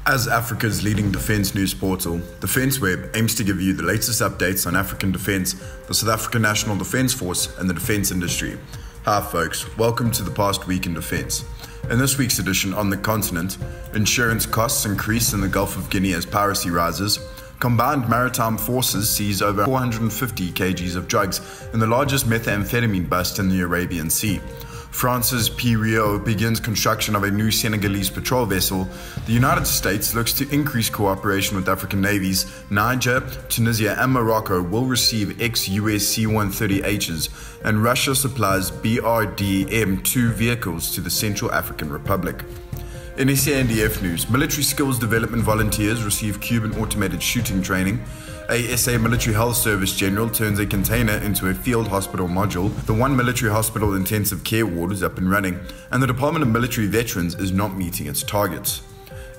As Africa's leading defence news portal, DefenceWeb aims to give you the latest updates on African defence, the South African National Defence Force, and the defence industry. Hi folks, welcome to the past week in defence. In this week's edition on the continent, insurance costs increase in the Gulf of Guinea as piracy rises, combined maritime forces seize over 450 kgs of drugs in the largest methamphetamine bust in the Arabian Sea. France's Piriou begins construction of a new Senegalese patrol vessel. The United States looks to increase cooperation with African navies. Niger, Tunisia and Morocco will receive ex-US C-130Hs, and Russia supplies BRDM-2 vehicles to the Central African Republic. In SANDF news, military skills development volunteers receive Cuban automated shooting training. A SA Military Health Service General turns a container into a field hospital module. The One Military Hospital intensive care ward is up and running, and the Department of Military Veterans is not meeting its targets.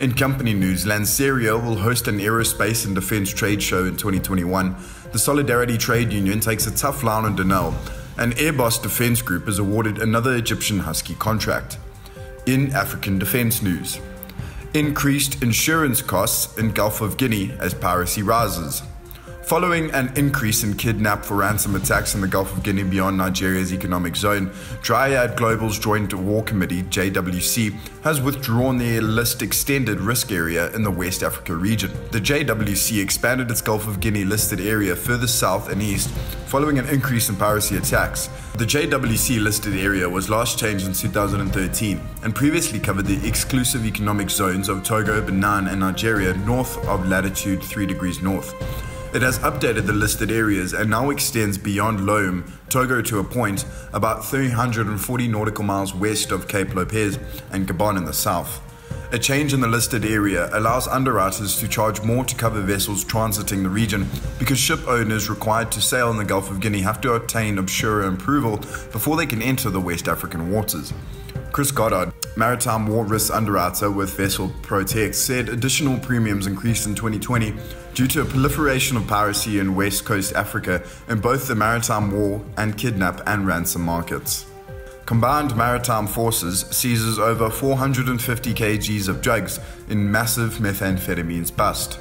In company news, Lanseria will host an aerospace and defense trade show in 2021. The Solidarity Trade Union takes a tough line on Denel, and AirBoss Defense Group is awarded another Egyptian Husky contract. In African defense news, increased insurance costs in Gulf of Guinea as piracy rises. Following an increase in kidnap for ransom attacks in the Gulf of Guinea beyond Nigeria's economic zone, Dryad Global's Joint War Committee, JWC, has withdrawn their list extended risk area in the West Africa region. The JWC expanded its Gulf of Guinea listed area further south and east following an increase in piracy attacks. The JWC listed area was last changed in 2013 and previously covered the exclusive economic zones of Togo, Benin and Nigeria north of latitude 3 degrees north. It has updated the listed areas and now extends beyond Lome, Togo to a point about 340 nautical miles west of Cape Lopez and Gabon in the south. A change in the listed area allows underwriters to charge more to cover vessels transiting the region because ship owners required to sail in the Gulf of Guinea have to obtain Obsura approval before they can enter the West African waters. Chris Goddard, maritime war risk underwriter with Vessel Protect, said additional premiums increased in 2020 due to a proliferation of piracy in West Coast Africa in both the maritime war and kidnap and ransom markets. Combined Maritime Forces seizes over 450 kgs of drugs in massive methamphetamines bust.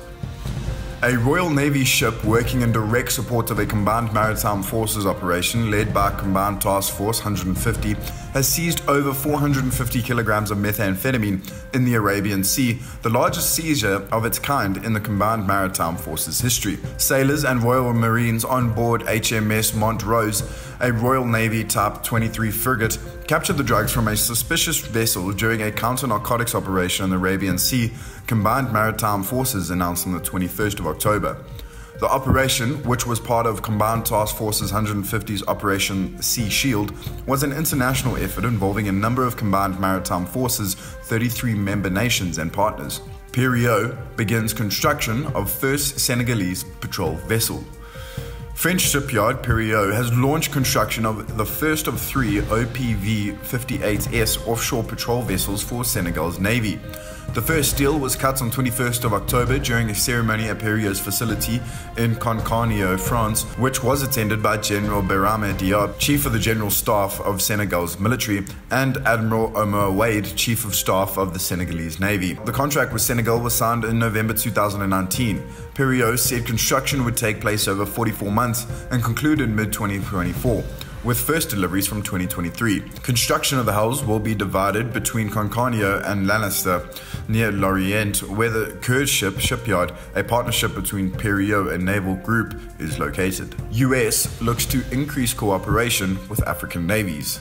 A Royal Navy ship working in direct support of a Combined Maritime Forces operation led by Combined Task Force 150 has seized over 450 kilograms of methamphetamine in the Arabian Sea, the largest seizure of its kind in the Combined Maritime Forces history. Sailors and Royal Marines on board HMS Montrose, a Royal Navy Type 23 frigate, captured the drugs from a suspicious vessel during a counter-narcotics operation in the Arabian Sea, Combined Maritime Forces announced on the 21st of October. The operation, which was part of Combined Task Forces 150's Operation Sea Shield, was an international effort involving a number of Combined Maritime Forces, 33 member nations and partners. Piriou begins construction of first Senegalese patrol vessel. French shipyard Piriou has launched construction of the first of 3 OPV-58S offshore patrol vessels for Senegal's Navy. The first steel was cut on 21st of October during a ceremony at Piriou's facility in Concarneau, France, which was attended by General Birame Diop, Chief of the General Staff of Senegal's military, and Admiral Omar Wade, Chief of Staff of the Senegalese Navy. The contract with Senegal was signed in November 2019. Piriou said construction would take place over 44 months and conclude in mid-2024. with first deliveries from 2023. Construction of the hulls will be divided between Concarneau and Lanseria near Lorient, where the Kurd shipyard, a partnership between Piriou and Naval Group, is located. US looks to increase cooperation with African navies.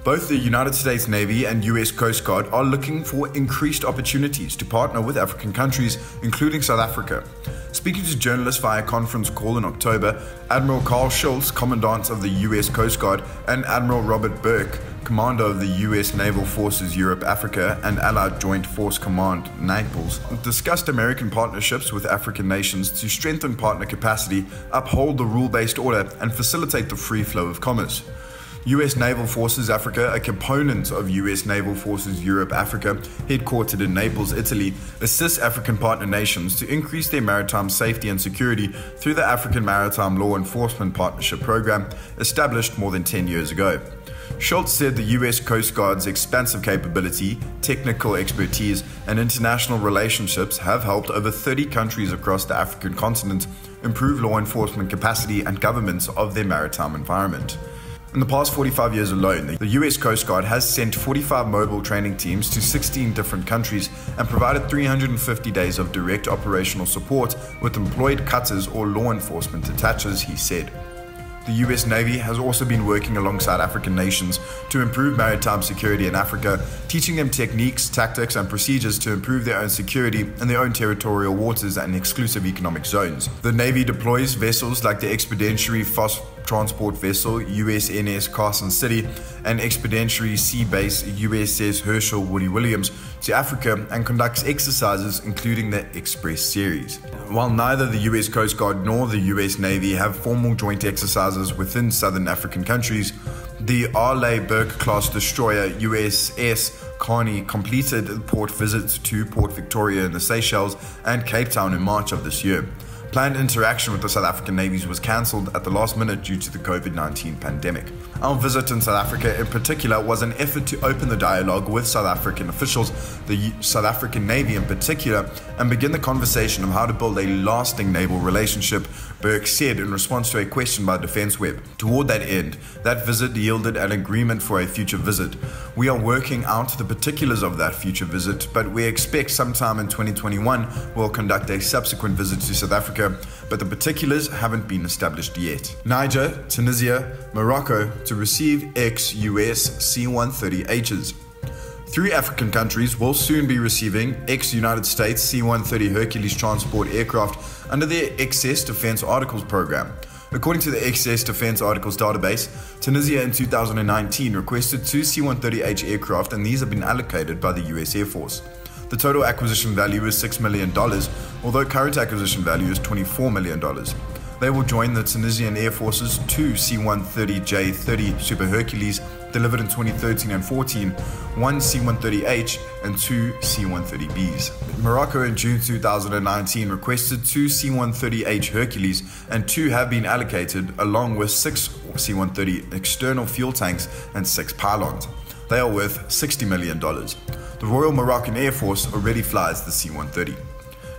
Both the United States Navy and US Coast Guard are looking for increased opportunities to partner with African countries, including South Africa. Speaking to journalists via conference call in October, Admiral Carl Schultz, Commandant of the US Coast Guard, and Admiral Robert Burke, Commander of the US Naval Forces Europe-Africa and Allied Joint Force Command Naples, discussed American partnerships with African nations to strengthen partner capacity, uphold the rule-based order, and facilitate the free flow of commerce. US Naval Forces Africa, a component of US Naval Forces Europe-Africa, headquartered in Naples, Italy, assists African partner nations to increase their maritime safety and security through the African Maritime Law Enforcement Partnership Program, established more than 10 years ago. Schultz said the US Coast Guard's expansive capability, technical expertise, and international relationships have helped over 30 countries across the African continent improve law enforcement capacity and governance of their maritime environment. In the past 45 years alone, the US Coast Guard has sent 45 mobile training teams to 16 different countries and provided 350 days of direct operational support with employed cutters or law enforcement detachers, he said. The US Navy has also been working alongside African nations to improve maritime security in Africa, teaching them techniques, tactics, and procedures to improve their own security in their own territorial waters and exclusive economic zones. The Navy deploys vessels like the Expeditionary Phosphate Transport Vessel USNS Carson City and Expeditionary Sea Base USS Herschel Woody Williams to Africa and conducts exercises including the Express series. While neither the US Coast Guard nor the US Navy have formal joint exercises within southern African countries, the Arleigh Burke-class destroyer USS Carney completed the port visits to Port Victoria in the Seychelles and Cape Town in March of this year. Planned interaction with the South African navies was cancelled at the last minute due to the COVID-19 pandemic. Our visit in South Africa in particular was an effort to open the dialogue with South African officials, the South African Navy in particular, and begin the conversation of how to build a lasting naval relationship, Burke said in response to a question by Defence Web. Toward that end, that visit yielded an agreement for a future visit. We are working out the particulars of that future visit, but we expect sometime in 2021 we'll conduct a subsequent visit to South Africa, but the particulars haven't been established yet. Niger, Tunisia, Morocco to receive ex-US C-130Hs. 3 African countries will soon be receiving ex-United States C-130 Hercules transport aircraft under their Excess Defense Articles program. According to the Excess Defense Articles database, Tunisia in 2019 requested 2 C-130H aircraft, and these have been allocated by the US Air Force. The total acquisition value is $6 million, although current acquisition value is $24 million. They will join the Tunisian Air Force's 2 C-130J-30 Super Hercules delivered in 2013 and 14, 1 C-130H and 2 C-130Bs. Morocco in June 2019 requested 2 C-130H Hercules, and 2 have been allocated along with 6 C-130 external fuel tanks and 6 pylons. They are worth $60 million. The Royal Moroccan Air Force already flies the C-130.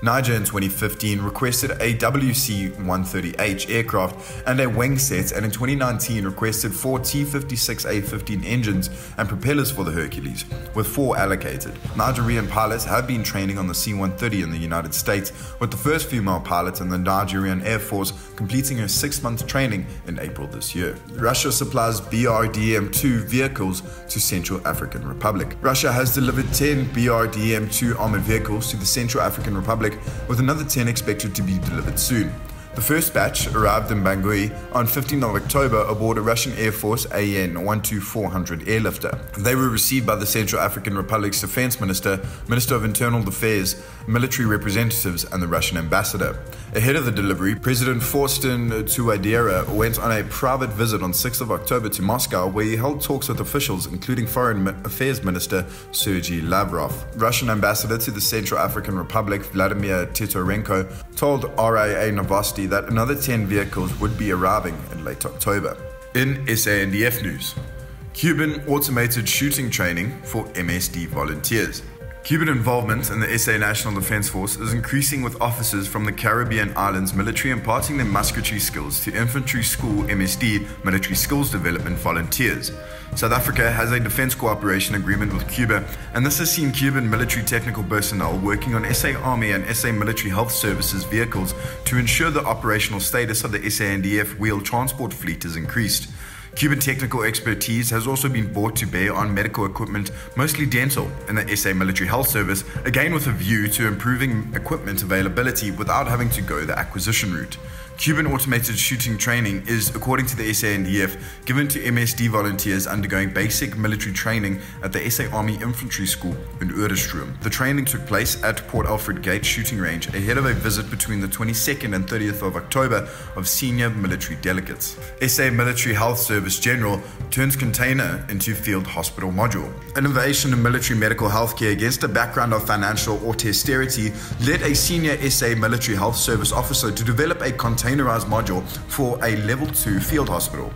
Niger in 2015 requested a WC-130H aircraft and a wing set, and in 2019 requested 4 T-56A-15 engines and propellers for the Hercules, with 4 allocated. Nigerian pilots have been training on the C-130 in the United States, with the first female pilot in the Nigerian Air Force completing her 6-month training in April this year. Russia supplies BRDM-2 vehicles to Central African Republic. Russia has delivered 10 BRDM-2 armored vehicles to the Central African Republic, with another 10 expected to be delivered soon. The first batch arrived in Bangui on 15th of October aboard a Russian Air Force AN-12400 airlifter. They were received by the Central African Republic's Defense Minister, Minister of Internal Affairs, military representatives, and the Russian ambassador. Ahead of the delivery, President Faustin Touadera went on a private visit on 6th of October to Moscow, where he held talks with officials, including Foreign Affairs Minister Sergei Lavrov. Russian ambassador to the Central African Republic, Vladimir Titorenko, told RIA Novosti that another 10 vehicles would be arriving in late October. In SANDF news, Cuban automated shooting training for MSD volunteers. Cuban involvement in the SA National Defense Force is increasing, with officers from the Caribbean islands military imparting their musketry skills to Infantry School MSD Military Skills Development volunteers. South Africa has a defense cooperation agreement with Cuba, and this has seen Cuban military technical personnel working on SA Army and SA Military Health Services vehicles to ensure the operational status of the SANDF wheeled transport fleet is increased. Cuban technical expertise has also been brought to bear on medical equipment, mostly dental, in the SA Military Health Service, again with a view to improving equipment availability without having to go the acquisition route. Cuban automated shooting training is, according to the SANDF, given to MSD volunteers undergoing basic military training at the SA Army Infantry School in Oudtshoorn. The training took place at Port Alfred Gate Shooting Range ahead of a visit between the 22nd and 30th of October of senior military delegates. SA Military Health Service General turns container into field hospital module. Innovation in military medical healthcare against a background of financial austerity led a senior SA Military Health Service officer to develop a containerized module for a Level 2 field hospital.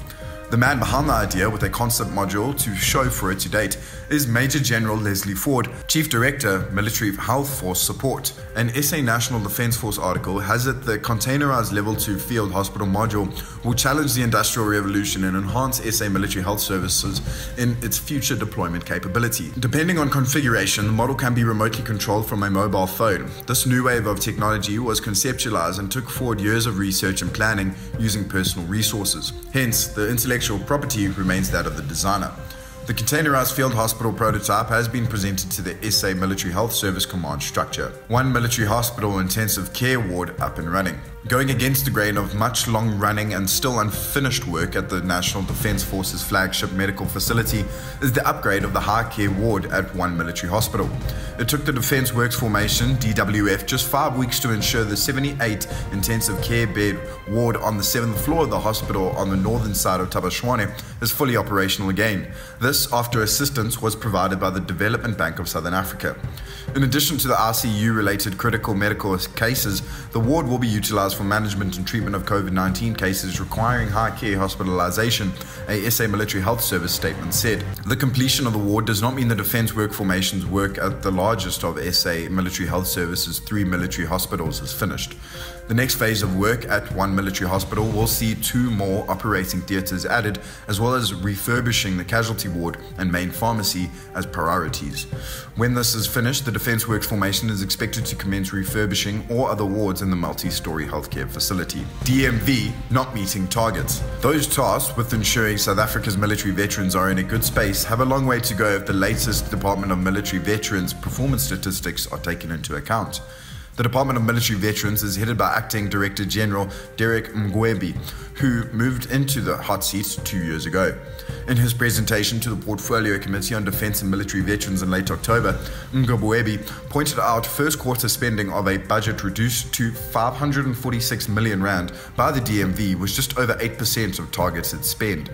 The man behind the idea, with a concept module to show for it to date, is Major General Leslie Ford, Chief Director, Military Health Force Support. An SA National Defence Force article has it the containerized Level 2 field hospital module will challenge the Industrial Revolution and enhance SA military health services in its future deployment capability. Depending on configuration, the model can be remotely controlled from a mobile phone. This new wave of technology was conceptualized and took forward years of research and planning using personal resources. Hence, the intellectual property remains that of the designer. The containerized field hospital prototype has been presented to the SA Military Health Service Command structure. One military hospital intensive care ward up and running. Going against the grain of much long-running and still unfinished work at the National Defence Forces flagship medical facility is the upgrade of the high care ward at one military hospital. It took the Defence Works Formation, DWF, just 5 weeks to ensure the 78 intensive care bed ward on the 7th floor of the hospital on the northern side of Tabashwane is fully operational again. This after assistance was provided by the Development Bank of Southern Africa. In addition to the ICU-related critical medical cases, the ward will be utilised for management and treatment of COVID-19 cases requiring high care hospitalisation, a SA Military Health Service statement said. The completion of the ward does not mean the Defence Work Formation's work at the largest of SA Military Health Service's 3 military hospitals is finished. The next phase of work at one military hospital will see 2 more operating theatres added, as well as refurbishing the casualty ward and main pharmacy as priorities. When this is finished, the Defence Works Formation is expected to commence refurbishing all other wards in the multi-storey healthcare facility. DMV not meeting targets. Those tasked with ensuring South Africa's military veterans are in a good space have a long way to go if the latest Department of Military Veterans performance statistics are taken into account. The Department of Military Veterans is headed by Acting Director General Derek Mgwebi, who moved into the hot seat 2 years ago. In his presentation to the Portfolio Committee on Defence and Military Veterans in late October, Mgwebi pointed out first quarter spending of a budget reduced to 546 million rand by the DMV was just over 8% of targeted spend.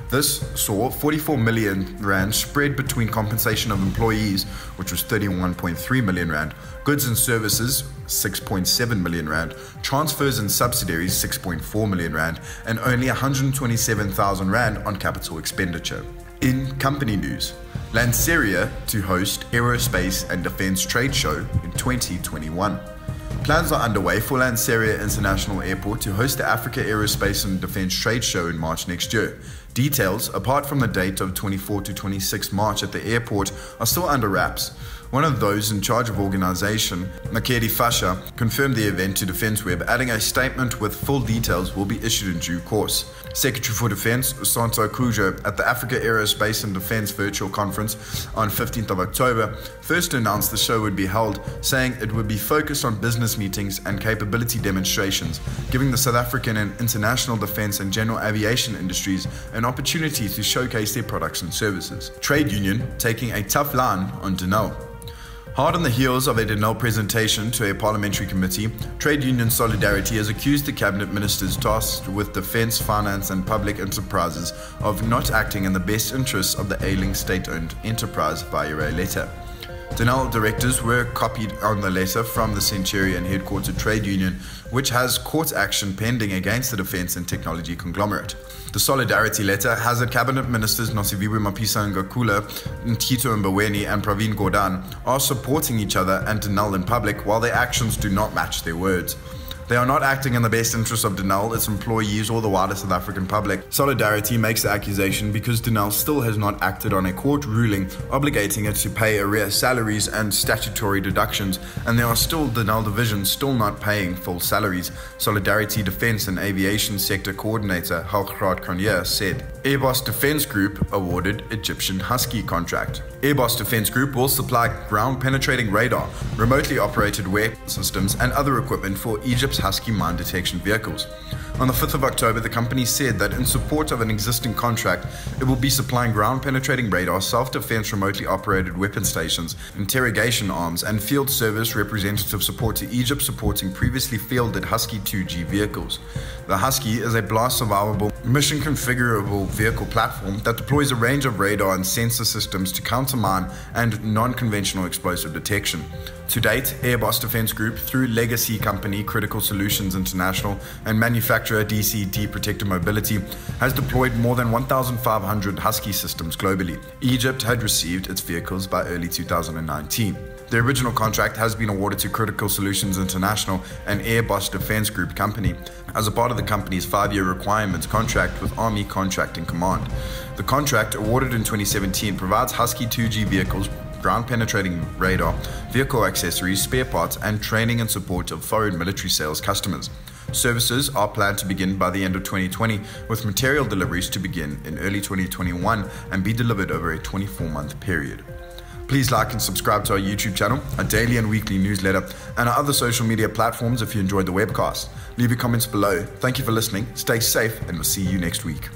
This saw 44 million rand spread between compensation of employees, which was 31.3 million rand, goods and services, 6.7 million rand, transfers and subsidiaries, 6.4 million rand, and only 127,000 rand on capital expenditure. In company news, Lanseria to host Aerospace and Defence Trade Show in 2021. Plans are underway for Lanseria International Airport to host the Africa Aerospace and Defence Trade Show in March next year. Details, apart from the date of 24 to 26 March at the airport, are still under wraps. One of those in charge of organisation, Nakedi Fasha, confirmed the event to DefenceWeb, adding a statement with full details will be issued in due course. Secretary for Defence, Santo Kujo, at the Africa Aerospace and Defence Virtual Conference on 15th of October, first announced the show would be held, saying it would be focused on business meetings and capability demonstrations, giving the South African and international defence and general aviation industries an opportunity to showcase their products and services. Trade union taking a tough line on Denel. Hard on the heels of a Denel presentation to a parliamentary committee, Trade Union Solidarity has accused the cabinet ministers tasked with defence, finance and public enterprises of not acting in the best interests of the ailing state-owned enterprise via a letter. Denel directors were copied on the letter from the Centurion headquartered trade union, which has court action pending against the defence and technology conglomerate. The Solidarity letter has it cabinet ministers Nosiviwe Mapisa Ngakula, Ntito Mbaweni and Pravin Gordhan are supporting each other and Denel in public while their actions do not match their words. They are not acting in the best interests of Denel, its employees, or the wider South African public. Solidarity makes the accusation because Denel still has not acted on a court ruling obligating it to pay arrears salaries and statutory deductions, and there are still Denel divisions still not paying full salaries, Solidarity Defence and Aviation Sector Coordinator Halgrad Cronje said. AirBoss Defence Group awarded Egyptian Husky contract. AirBoss Defence Group will supply ground-penetrating radar, remotely operated weapon systems and other equipment for Egypt's Husky mine detection vehicles. On the 5th of October, the company said that in support of an existing contract, it will be supplying ground-penetrating radar, self-defense remotely operated weapon stations, interrogation arms, and field service representative support to Egypt supporting previously fielded Husky 2G vehicles. The Husky is a blast survivable mission configurable vehicle platform that deploys a range of radar and sensor systems to counter mine and non-conventional explosive detection. To date, AirBoss Defense Group, through legacy company Critical Solutions International and manufacturer DCD Protector Mobility, has deployed more than 1,500 Husky systems globally. Egypt had received its vehicles by early 2019. The original contract has been awarded to Critical Solutions International, an AirBoss Defense Group company, as a part of the company's 5-year requirements contract with Army Contracting Command. The contract, awarded in 2017, provides Husky 2G vehicles, ground-penetrating radar, vehicle accessories, spare parts, and training and support of foreign military sales customers. Services are planned to begin by the end of 2020, with material deliveries to begin in early 2021 and be delivered over a 24-month period. Please like and subscribe to our YouTube channel, our daily and weekly newsletter, and our other social media platforms if you enjoyed the webcast. Leave your comments below. Thank you for listening, stay safe, and we'll see you next week.